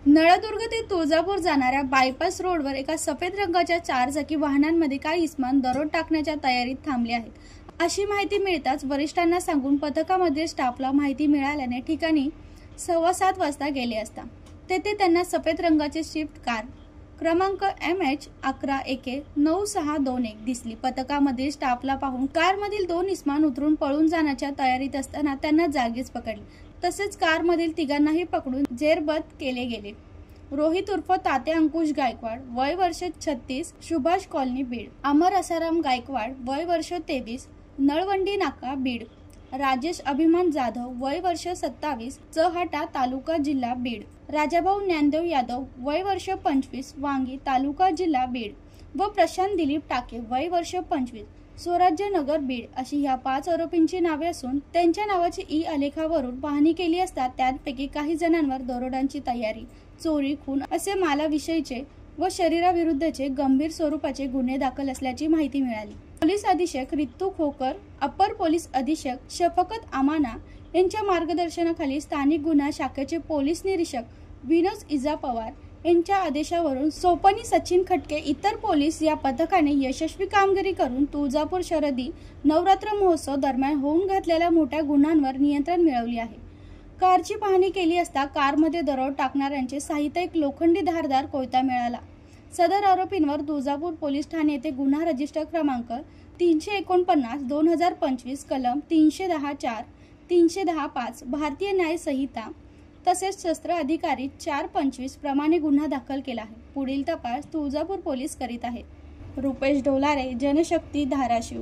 नळदुर्ग ते तुळजापूर जाणाऱ्या बायपास रोडवर एका सफेद रंगाच्या 4 चाकी वाहनांमध्ये काही इसमान दरोड टाकण्याच्या तयारीत थांबले आहेत. अशी माहिती मिळताच वरिष्ठांना सांगून पथकामधील स्टाफला माहिती मिळाल्याने ठिकाणी 7:15 वाजता गेले असता तेथे त्यांना सफेद रंगाची स्विफ्ट कार क्रमांक MH11AK9621 दिसली. पथकामधील स्टाफला पाहून कारमधील 2 इसमान उतरून पळून जाण्याच्या तयारीत असताना त्यांना जागीच पकडले. तसेच कारमधील तिघांनाही पकडून जेरबंद केले गेले. रोहित उर्फ तात्या अंकुश गायकवाड, वय वर्ष 36, सुभाष कॉलनी बीड. अमर असाराम गायकवाड, वय वर्ष 23, नळवंडी नाका बीड. राजेश अभिमान जाधव, वय वर्ष 27, चहाटा तालुका जिल्हा बीड. राजाभाऊ ज्ञानदेव यादव, वय वर्ष 25, वांगी तालुका जिल्हा बीड व प्रशांत दिलीप टाके, वय वर्ष 25, स्वराज्य नगर बीड अशी ह्या 5 आरोपींची नावे असून त्यांच्या नावाची आलेखावरून पाहणी केली असता त्यापैकी काही जणांवर दरोड्यांची तयारी, चोरी, खून असे मालाविषयीचे व शरीराविरुद्धचे गंभीर स्वरूपाचे गुन्हे दाखल असल्याची माहिती मिळाली. पोलीस अधीक्षक रितू खोकर, अप्पर पोलीस अधीक्षक शफकत अमाना यांच्या मार्गदर्शनाखाली स्थानिक गुन्हा शाखेचे पोलीस निरीक्षक विनोद इजा पवार यांच्या आदेशावरून सोपनी सचिन खटके इतर पोलीस या पथकाने यशस्वी कामगिरी करून तुळजापूर शरदी नवरात्र महोत्सव दरम्यान होऊन घातलेल्या मोठ्या गुन्ह्यांवर नियंत्रण मिळवले आहे. कारची पाहणी केली असता कारमध्ये दरोड टाकणाऱ्यांचे साहित्य एक लोखंडी धारदार कोयता मिळाला. सदर आरोपींवर तुळजापूर पोलीस ठाणे येथे गुन्हा रजिस्टर क्रमांक 349/2025 कलम 310(4), 310(5) भारतीय न्याय संहिता तसेच शस्त्र अधिकारी 425 प्रमाणे गुन्हा दाखल केला आहे. पुढील तपास तुळजापूर पोलीस करीत आहेत. रुपेश ढोलारे, जनशक्ती, धाराशिव.